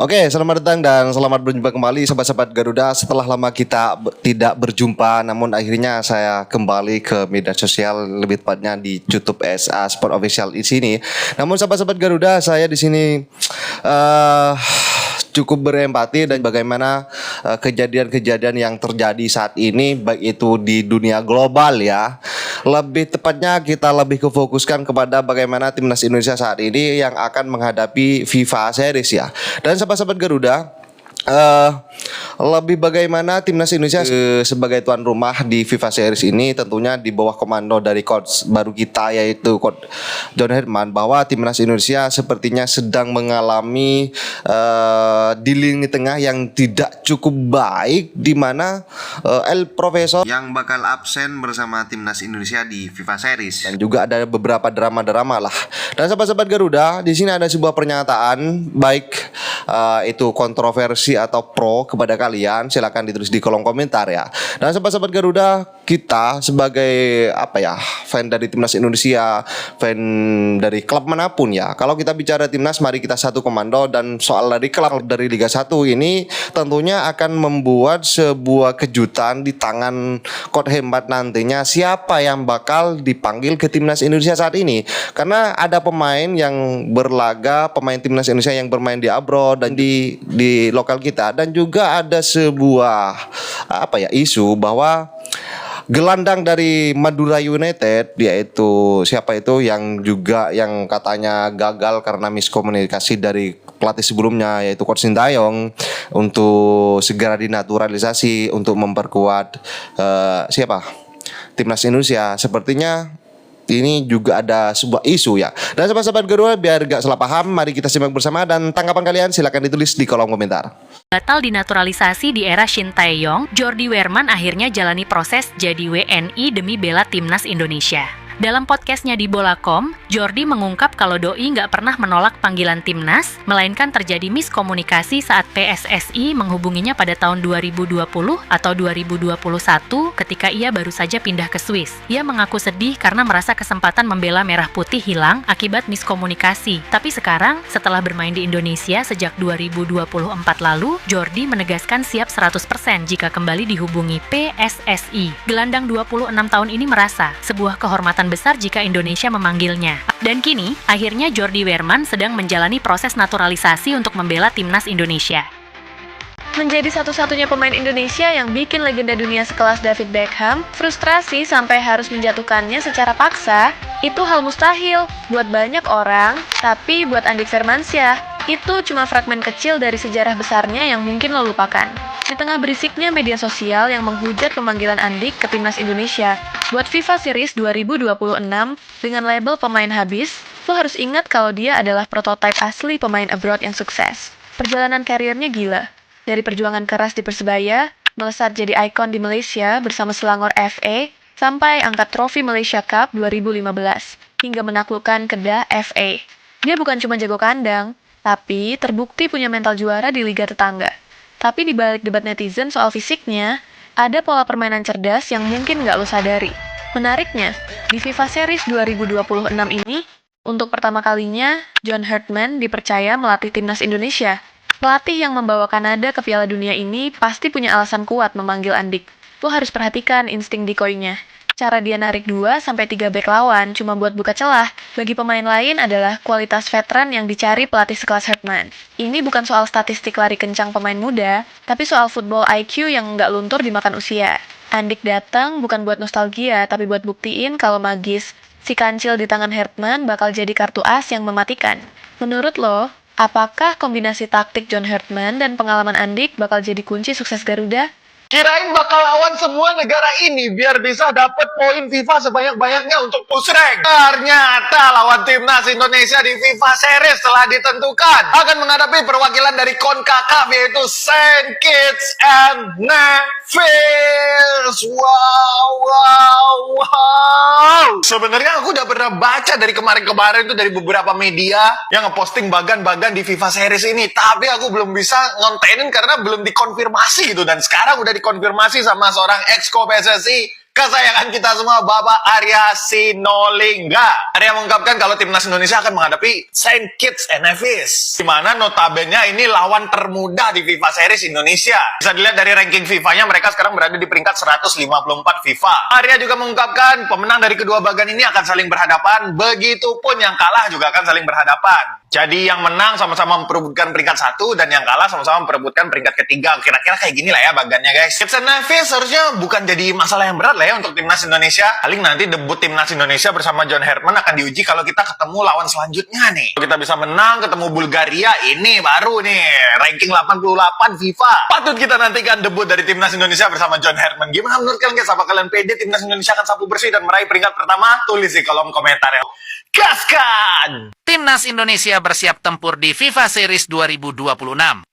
Oke, selamat datang dan selamat berjumpa kembali sahabat-sahabat Garuda. Setelah lama kita tidak berjumpa, namun akhirnya saya kembali ke media sosial, lebih tepatnya di YouTube SA Sport Official di sini. Namun sahabat-sahabat Garuda, saya di sini cukup berempati dan bagaimana kejadian-kejadian yang terjadi saat ini, baik itu di dunia global ya. Lebih tepatnya kita lebih kefokuskan kepada bagaimana timnas Indonesia saat ini yang akan menghadapi FIFA Series ya. Dan sahabat-sahabat Garuda, lebih bagaimana timnas Indonesia sebagai tuan rumah di FIFA Series ini tentunya di bawah komando dari coach baru kita, yaitu coach John Herdman, bahwa timnas Indonesia sepertinya sedang mengalami di lini tengah yang tidak cukup baik, di mana El Profesor yang bakal absen bersama timnas Indonesia di FIFA Series, dan juga ada beberapa drama-drama lah. Dan sahabat-sahabat Garuda, di sini ada sebuah pernyataan baik itu kontroversi atau pro kepada kalian, silakan ditulis di kolom komentar ya. Dan sahabat-sahabat Garuda, kita sebagai fan dari timnas Indonesia, fan dari klub manapun ya, kalau kita bicara timnas, mari kita satu komando. Dan soal dari klub dari Liga 1 ini tentunya akan membuat sebuah kejutan di tangan Coach Hemat nantinya, siapa yang bakal dipanggil ke timnas Indonesia saat ini. Karena ada pemain yang berlaga, pemain timnas Indonesia yang bermain di abroad dan di lokal kita, dan juga ada sebuah isu bahwa gelandang dari Madura United, yaitu siapa itu yang katanya gagal karena miskomunikasi dari pelatih sebelumnya, yaitu Coach Sintayong, untuk segera dinaturalisasi untuk memperkuat timnas Indonesia. Sepertinya ini juga ada sebuah isu ya. Dan sahabat-sahabat Garuda, biar gak salah paham, mari kita simak bersama, dan tanggapan kalian silakan ditulis di kolom komentar. Batal dinaturalisasi di era Shin Tae-yong, Jordi Weerman akhirnya jalani proses jadi WNI demi bela timnas Indonesia. Dalam podcastnya di Bola.com, Jordi mengungkap kalau Doi nggak pernah menolak panggilan timnas, melainkan terjadi miskomunikasi saat PSSI menghubunginya pada tahun 2020 atau 2021 ketika ia baru saja pindah ke Swiss. Ia mengaku sedih karena merasa kesempatan membela Merah Putih hilang akibat miskomunikasi. Tapi sekarang, setelah bermain di Indonesia sejak 2024 lalu, Jordi menegaskan siap 100% jika kembali dihubungi PSSI. Gelandang 26 tahun ini merasa sebuah kehormatan besar jika Indonesia memanggilnya. Dan kini, akhirnya Jordi Weerman sedang menjalani proses naturalisasi untuk membela timnas Indonesia. Menjadi satu-satunya pemain Indonesia yang bikin legenda dunia sekelas David Beckham, frustrasi sampai harus menjatuhkannya secara paksa, itu hal mustahil buat banyak orang, tapi buat Andik Firmansyah, itu cuma fragmen kecil dari sejarah besarnya yang mungkin lo lupakan. Di tengah berisiknya media sosial yang menghujat pemanggilan Andik ke timnas Indonesia buat FIFA Series 2026 dengan label pemain habis, lo harus ingat kalau dia adalah prototipe asli pemain abroad yang sukses. Perjalanan karirnya gila. Dari perjuangan keras di Persebaya, melesat jadi ikon di Malaysia bersama Selangor FA, sampai angkat trofi Malaysia Cup 2015, hingga menaklukkan Kedah FA. Dia bukan cuma jago kandang, tapi terbukti punya mental juara di liga tetangga. Tapi di balik debat netizen soal fisiknya, ada pola permainan cerdas yang mungkin nggak lo sadari. Menariknya, di FIFA Series 2026 ini, untuk pertama kalinya, John Herdman dipercaya melatih timnas Indonesia. Pelatih yang membawa Kanada ke Piala Dunia ini pasti punya alasan kuat memanggil Andik. Lo harus perhatikan insting decoy-nya. Cara dia narik 2-3 bek lawan cuma buat buka celah. Bagi pemain lain adalah kualitas veteran yang dicari pelatih sekelas Herdman. Ini bukan soal statistik lari kencang pemain muda, tapi soal football IQ yang nggak luntur dimakan usia. Andik datang bukan buat nostalgia, tapi buat buktiin kalau magis si kancil di tangan Herdman bakal jadi kartu as yang mematikan. Menurut lo, apakah kombinasi taktik John Herdman dan pengalaman Andik bakal jadi kunci sukses Garuda? Kirain bakal lawan semua negara ini biar bisa dapat poin FIFA sebanyak-banyaknya untuk push rank. Ternyata lawan timnas Indonesia di FIFA Series telah ditentukan akan menghadapi perwakilan dari CONCACAF, yaitu Saint Kitts and Nevis. Wow. Sebenarnya aku udah pernah baca dari kemarin-kemarin tuh dari beberapa media yang ngeposting bagan-bagan di FIFA Series ini, tapi aku belum bisa ngontenin karena belum dikonfirmasi gitu. Dan sekarang udah dikonfirmasi sama seorang ex-co PSSI kesayangan kita semua, Bapak Arya Sinulinga. Arya mengungkapkan kalau timnas Indonesia akan menghadapi Saint Kitts and Nevis, di mana notabene ini lawan termudah di FIFA Series Indonesia. Bisa dilihat dari ranking FIFA-nya, mereka sekarang berada di peringkat 154 FIFA. Arya juga mengungkapkan pemenang dari kedua bagan ini akan saling berhadapan, begitupun yang kalah juga akan saling berhadapan. Jadi yang menang sama-sama memperebutkan peringkat 1 dan yang kalah sama-sama memperebutkan peringkat ketiga. Kira-kira kayak gini lah ya bagannya, guys. Kitts and Nevis harusnya bukan jadi masalah yang berat lah ya untuk timnas Indonesia. Paling nanti debut timnas Indonesia bersama John Herman akan diuji kalau kita ketemu lawan selanjutnya nih. Kalau kita bisa menang ketemu Bulgaria, ini baru nih ranking 88 FIFA. Patut kita nantikan debut dari timnas Indonesia bersama John Herman. Gimana menurut kalian, guys? Apa kalian pede timnas Indonesia akan sapu bersih dan meraih peringkat pertama? Tulis di kolom komentar ya. Gaskan! Timnas Indonesia bersiap tempur di FIFA Series 2026.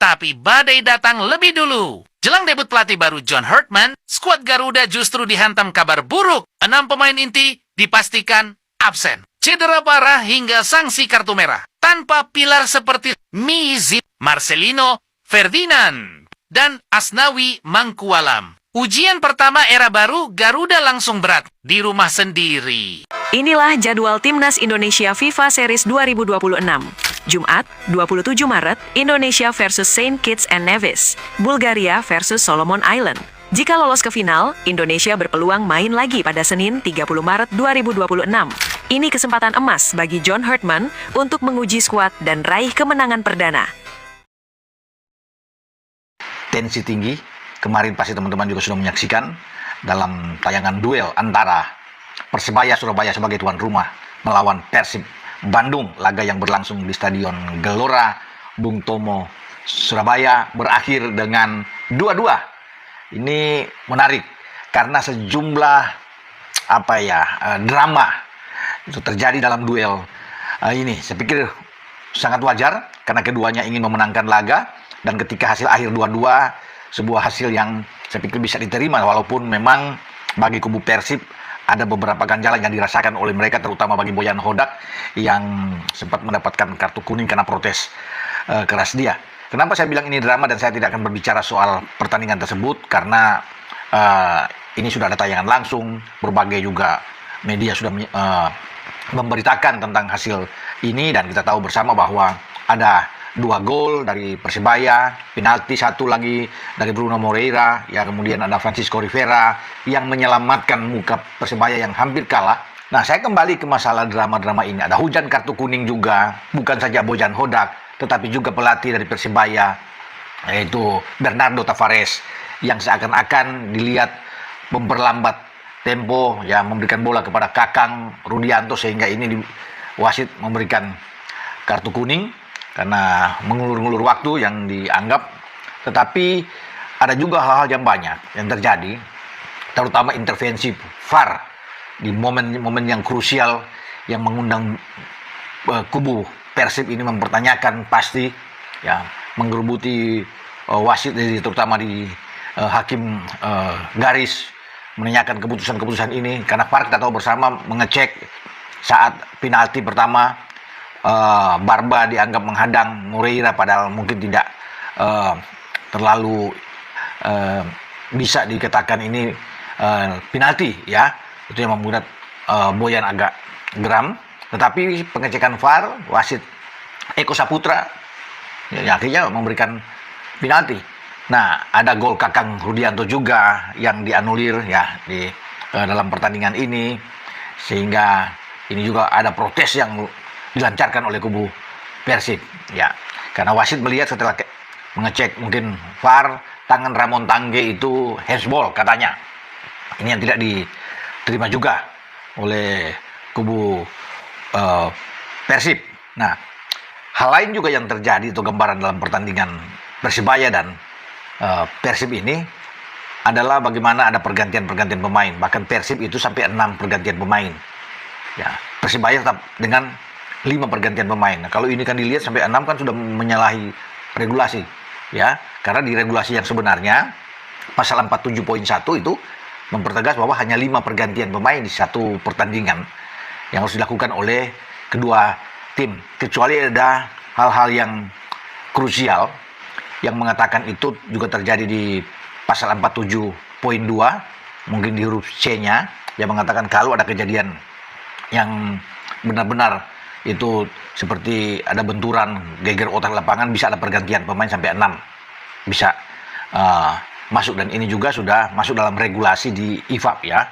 Tapi badai datang lebih dulu. Jelang debut pelatih baru John Herman, skuad Garuda justru dihantam kabar buruk. 6 pemain inti dipastikan absen. Cedera parah hingga sanksi kartu merah. Tanpa pilar seperti Mizip, Marcelino, Ferdinand, dan Asnawi Mangkualam. Ujian pertama era baru, Garuda langsung berat di rumah sendiri. Inilah jadwal Timnas Indonesia FIFA Series 2026. Jumat, 27 Maret, Indonesia versus Saint Kitts and Nevis, Bulgaria versus Solomon Island. Jika lolos ke final, Indonesia berpeluang main lagi pada Senin 30 Maret 2026. Ini kesempatan emas bagi John Herman untuk menguji skuad dan raih kemenangan perdana. Tensi tinggi. Kemarin pasti teman-teman juga sudah menyaksikan dalam tayangan duel antara Persebaya Surabaya sebagai tuan rumah melawan Persib Bandung. Laga yang berlangsung di Stadion Gelora Bung Tomo, Surabaya berakhir dengan 2-2. Ini menarik karena sejumlah drama itu terjadi dalam duel ini. Saya pikir sangat wajar karena keduanya ingin memenangkan laga, dan ketika hasil akhir 2-2, sebuah hasil yang saya pikir bisa diterima, walaupun memang bagi kubu Persib ada beberapa ganjalan yang dirasakan oleh mereka, terutama bagi Boyan Hodak yang sempat mendapatkan kartu kuning karena protes keras dia. Kenapa saya bilang ini drama dan saya tidak akan berbicara soal pertandingan tersebut? Karena ini sudah ada tayangan langsung, berbagai juga media sudah memberitakan tentang hasil ini, dan kita tahu bersama bahwa ada 2 gol dari Persibaya, penalti 1 lagi dari Bruno Moreira, ya kemudian ada Francisco Rivera yang menyelamatkan muka Persibaya yang hampir kalah. Nah, saya kembali ke masalah drama-drama ini. Ada hujan kartu kuning juga, bukan saja Bojan Hodak, tetapi juga pelatih dari Persibaya, yaitu Bernardo Tavares, yang seakan-akan dilihat memperlambat tempo, ya memberikan bola kepada Kakang Rudianto, sehingga ini wasit memberikan kartu kuning karena mengulur-ngulur waktu yang dianggap. Tetapi ada juga hal-hal yang banyak yang terjadi, terutama intervensi VAR di momen-momen yang krusial yang mengundang kubu Persib ini mempertanyakan pasti, ya menggerubuti wasit, terutama di hakim garis, menanyakan keputusan-keputusan ini karena VAR kita tahu bersama mengecek saat penalti pertama. Barba dianggap menghadang Moreira, padahal mungkin tidak terlalu bisa dikatakan ini penalti, ya itu yang membuat Boyan agak geram. Tetapi pengecekan VAR, wasit Eko Saputra ya, akhirnya memberikan penalti. Nah, ada gol Kakang Rudianto juga yang dianulir ya di dalam pertandingan ini, sehingga ini juga ada protes yang dilancarkan oleh kubu Persib, ya karena wasit melihat setelah mengecek mungkin VAR, tangan Ramon Tangge itu handsball katanya. Ini yang tidak diterima juga oleh kubu Persib. Nah, hal lain juga yang terjadi atau gambaran dalam pertandingan Persibaya dan Persib ini adalah bagaimana ada pergantian-pergantian pemain. Bahkan Persib itu sampai 6 pergantian pemain. Ya, Persibaya tetap dengan 5 pergantian pemain. Nah, kalau ini kan dilihat sampai 6 kan sudah menyalahi regulasi, ya. Karena di regulasi yang sebenarnya pasal 47.1 itu mempertegas bahwa hanya 5 pergantian pemain di satu pertandingan yang harus dilakukan oleh kedua tim, kecuali ada hal-hal yang krusial yang mengatakan itu juga terjadi di pasal 47.2 mungkin di huruf C-nya, yang mengatakan kalau ada kejadian yang benar-benar itu seperti ada benturan, geger otak lapangan, bisa ada pergantian pemain sampai 6 bisa masuk, dan ini juga sudah masuk dalam regulasi di IFAB ya,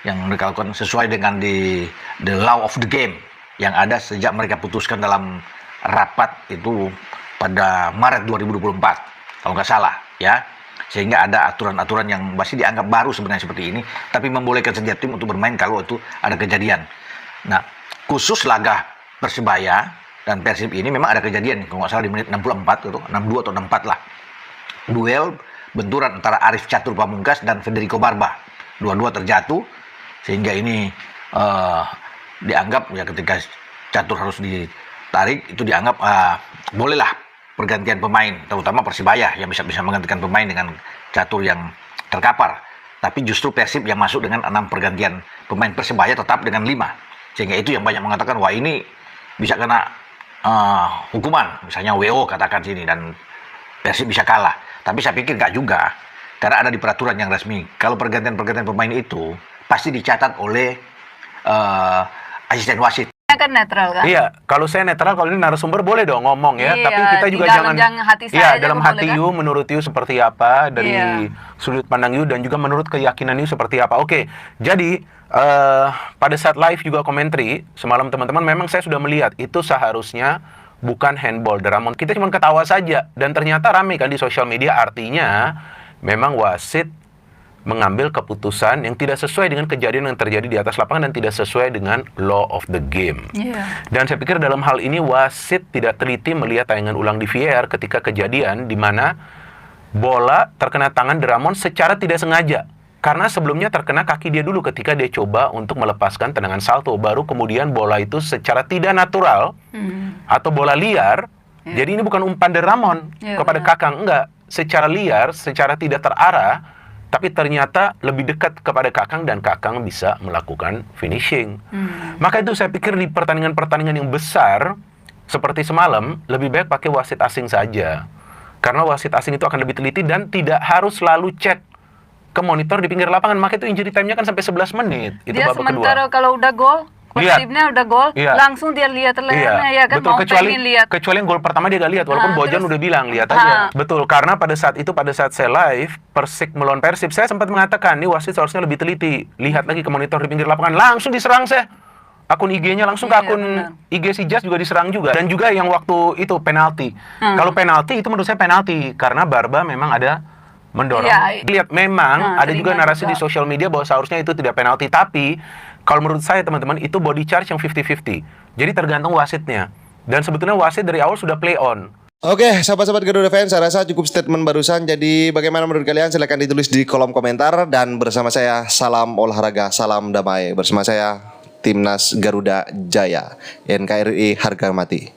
yang mereka lakukan sesuai dengan the law of the game yang ada sejak mereka putuskan dalam rapat itu pada Maret 2024 kalau nggak salah ya, sehingga ada aturan-aturan yang masih dianggap baru sebenarnya seperti ini, tapi membolehkan setiap tim untuk bermain kalau itu ada kejadian. Nah, khusus laga Persebaya dan Persib ini memang ada kejadian, kalau nggak salah di menit 64 itu, 62 atau 64 lah. Duel benturan antara Arif Catur Pamungkas dan Federico Barba. Dua-dua terjatuh, sehingga ini dianggap ya ketika Catur harus ditarik, itu dianggap bolehlah pergantian pemain, terutama Persibaya yang bisa menggantikan pemain dengan Catur yang terkapar. Tapi justru Persib yang masuk dengan 6 pergantian pemain, Persebaya tetap dengan 5. Sehingga itu yang banyak mengatakan, wah ini bisa kena hukuman, misalnya WO katakan sini, dan Persib bisa kalah. Tapi saya pikir nggak juga, karena ada di peraturan yang resmi. Kalau pergantian pemain itu pasti dicatat oleh asisten wasit. Kan netral kan? Iya, kalau saya netral, kalau ini narasumber boleh dong ngomong ya, Iya, tapi kita juga jangan hati saya iya, aja dalam boleh hati kan? you, menurut you seperti apa, dari Iya. sudut pandang you, dan juga menurut keyakinan you seperti apa. Oke, jadi pada saat live juga komentari semalam teman-teman, memang saya sudah melihat itu seharusnya bukan handball Dramon. Kita cuma ketawa saja, dan ternyata ramai kan di sosial media, artinya memang wasit mengambil keputusan yang tidak sesuai dengan kejadian yang terjadi di atas lapangan dan tidak sesuai dengan law of the game. Iya. Dan saya pikir dalam hal ini wasit tidak teliti melihat tayangan ulang di VAR ketika kejadian di mana bola terkena tangan Dramon secara tidak sengaja. Karena sebelumnya terkena kaki dia dulu ketika dia coba untuk melepaskan tendangan salto. Baru kemudian bola itu secara tidak natural atau bola liar. Jadi ini bukan umpan Dramon kepada Kakang, enggak. Secara liar, secara tidak terarah, tapi ternyata lebih dekat kepada Kakang dan Kakang bisa melakukan finishing. Maka itu saya pikir di pertandingan-pertandingan yang besar seperti semalam lebih baik pakai wasit asing saja. Karena wasit asing itu akan lebih teliti dan tidak harus selalu cek ke monitor di pinggir lapangan. Maka itu injury time-nya kan sampai 11 menit. Itu Dia babak sementara kedua. kalau udah gol, Lihat. Persibnya udah gol, Iya. langsung dia lihat layarnya ya kan, betul, mau pengen lihat. kecuali yang gol pertama dia gak lihat, walaupun Bojan terus- udah bilang lihat aja. Betul, karena pada saat saya live Persik melawan Persib, saya sempat mengatakan nih wasit seharusnya lebih teliti, lihat lagi ke monitor di pinggir lapangan, langsung diserang saya. Akun IG-nya langsung ke Iya, akun benar. IG si Jas juga diserang juga. Dan juga yang waktu itu penalti. Kalau penalti itu menurut saya penalti karena Barba memang ada mendorong. Iya. Lihat memang ada juga terima narasi juga. di sosial media bahwa seharusnya itu tidak penalti, tapi kalau menurut saya teman-teman itu body charge yang 50-50. Jadi tergantung wasitnya. Dan sebetulnya wasit dari awal sudah play on. Oke, sahabat-sahabat Garuda fans, saya rasa cukup statement barusan. Jadi bagaimana menurut kalian? Silahkan ditulis di kolom komentar. Dan bersama saya, salam olahraga, salam damai. Bersama saya, Timnas Garuda Jaya, NKRI harga mati.